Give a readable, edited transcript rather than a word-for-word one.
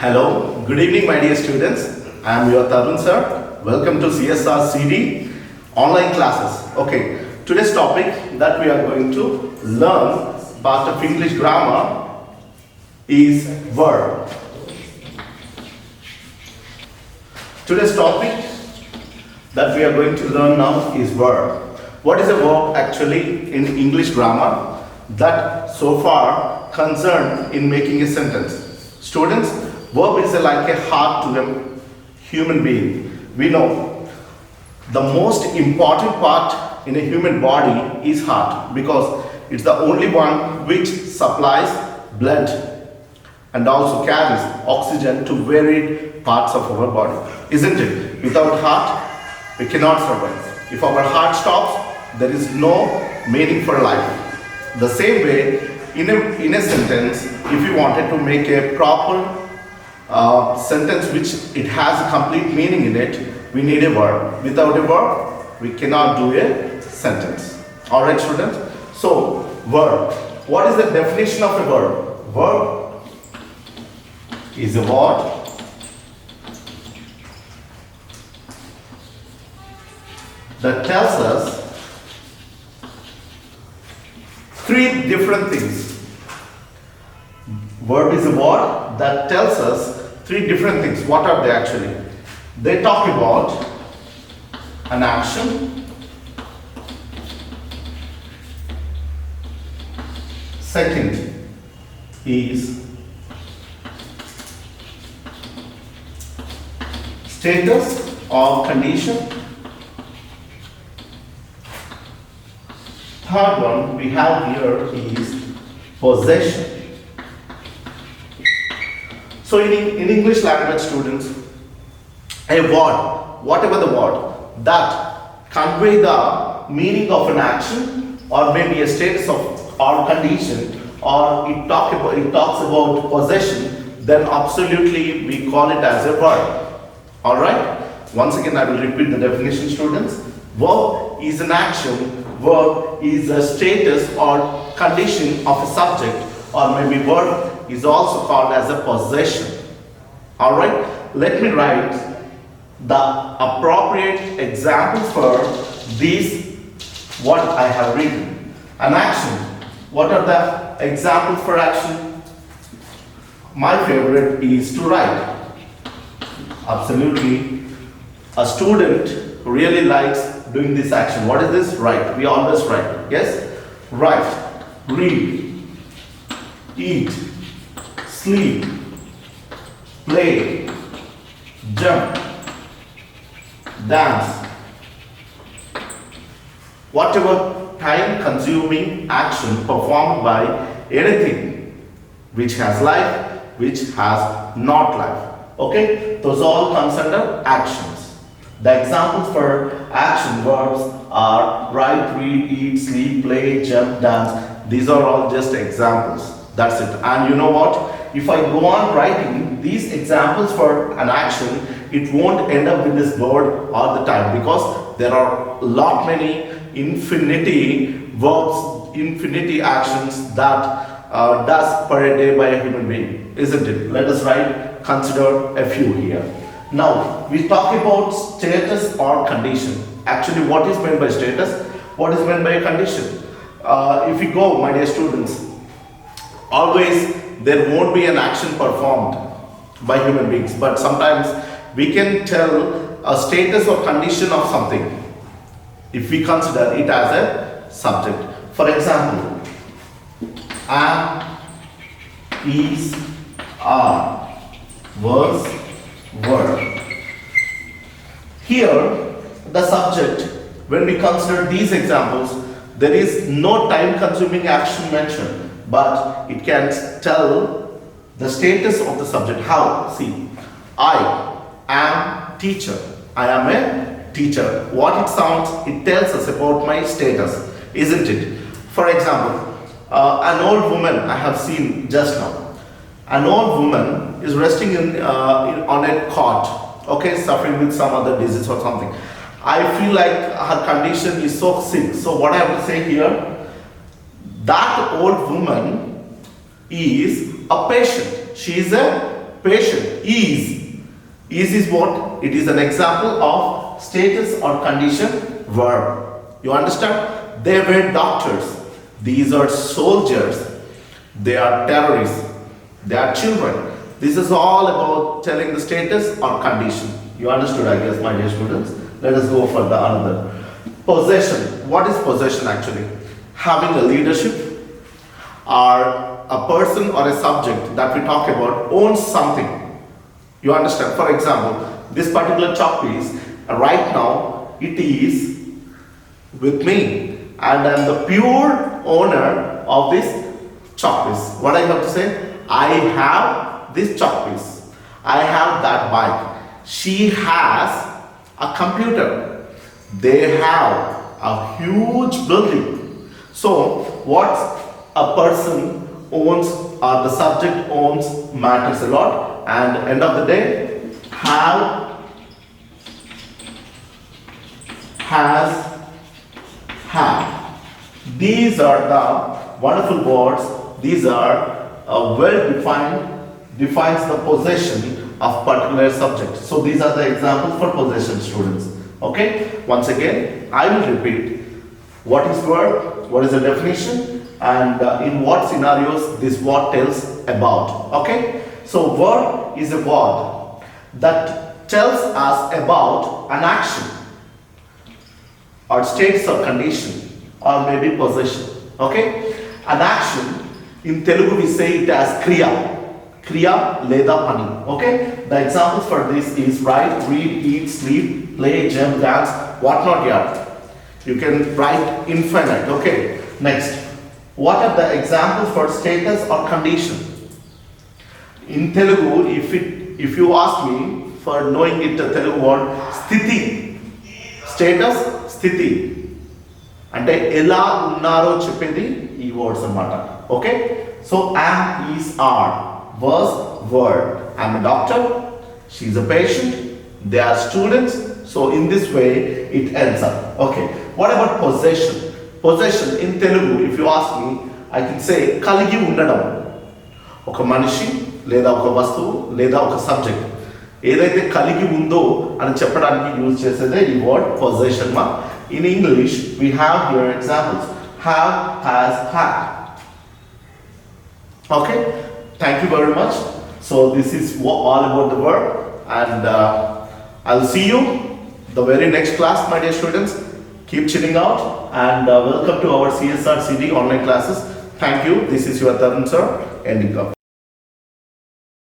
Hello, good evening my dear students. I am your Tharun sir. Welcome to CSR CD online classes. Okay, today's topic that we are going to learn part of English grammar is verb. Today's topic that we are going to learn now is verb. What is a verb actually in English grammar that so far concerned in making a sentence? Students, verb is like a heart to a human being. We know the most important part in a human body is heart because it's the only one which supplies blood and also carries oxygen to varied parts of our body. Isn't it? Without heart, we cannot survive. If our heart stops, there is no meaning for life. The same way, in a sentence, if you wanted to make a proper sentence which it has a complete meaning in it, we need a verb. Without a verb, we cannot do a sentence. Alright students? So, verb. What is the definition of a verb? Verb is a word that tells us three different things. Verb is a word that tells us three different things. What are they actually? They talk about an action, second is status or condition, third one we have here is possession. So in English language students, a word, whatever the word, that convey the meaning of an action or maybe a status of or condition or it talks about possession, then absolutely we call it as a verb. Alright? Once again I will repeat the definition students. Verb is an action, verb is a status or condition of a subject, or maybe verb is also called as a possession. Alright, let me write the appropriate example for this what I have written. An action. What are the examples for action? My favorite is to write. Absolutely. A student really likes doing this action. What is this? Write. We always write. Yes? Write. Read. Eat. Sleep, play, jump, dance. Whatever time consuming action performed by anything which has life, which has not life. Okay, those all comes under actions. The examples for action verbs are write, read, eat, sleep, play, jump, dance. These are all just examples. That's it. And you know what? If I go on writing these examples for an action, it won't end up with this word all the time because there are a lot many infinity verbs, infinity actions that does per day by a human being, isn't it? Let us consider a few here. Now, we talk about status or condition. Actually, what is meant by status? What is meant by a condition? If you go, my dear students, always there won't be an action performed by human beings, but sometimes we can tell a status or condition of something if we consider it as a subject. For example, am, is, are, was, were. Here, the subject, when we consider these examples, there is no time consuming action mentioned, but it can tell the status of the subject. How? See, I am teacher. I am a teacher. What it sounds, it tells us about my status, isn't it? For example, an old woman I have seen just now. An old woman is resting on a cot, okay, suffering with some other disease or something. I feel like her condition is so sick. So what I have to say here, that old woman is a patient. She is a patient. Is what? It is an example of status or condition verb. You understand? They were doctors. These are soldiers. They are terrorists. They are children. This is all about telling the status or condition. You understood, I guess, my dear students. Let us go for the another. Possession. What is possession actually? Having a leadership, or a person or a subject that we talk about owns something. You understand? For example, this particular chalk piece, right now, it is with me. And I am the pure owner of this chalk piece. What I have to say? I have this chalk piece. I have that bike. She has a computer. They have a huge building. So, what a person owns or the subject owns matters a lot. And end of the day, have, has, have. These are the wonderful words. These are well defines the possession of particular subject. So these are the examples for possession, students. Okay. Once again, I will repeat. What is verb? What is the definition? And in what scenarios this word tells about. Okay. So verb is a word that tells us about an action or status or condition or maybe possession. Okay. An action, in Telugu we say it as kriya. Kriya leda pani. Okay. The examples for this is write, read, eat, sleep, play, jump, dance, whatnot here. You can write infinite. Okay. Next. What are the examples for status or condition? In Telugu, if you ask me for knowing it, the Telugu word sthiti. Status, sthiti. అంటే ఎలా ఉన్నారో చెప్పేది ఈ words అన్నమాట. Okay. So am, is, are. Was, word. I'm a doctor. She's a patient. They are students. So in this way, it ends up. Okay. What about possession? Possession in Telugu, if you ask me, I can say కలిగి ఉండడం. ఒక మనిషి లేదా ఒక వస్తువు లేదా ఒక subject ఏదైతే కలిగి ఉందో అని చెప్పడానికి యూజ్ చేసేదే ఈ వర్డ్ పొజెషన్ మా. In English we have here examples. Have, has, had. Okay. Thank you very much. So this is all about the verb, and I'll see you the very next class, my dear students. Keep chilling out, and welcome to our CSR CD online classes. Thank you. This is your Tharun sir ending up.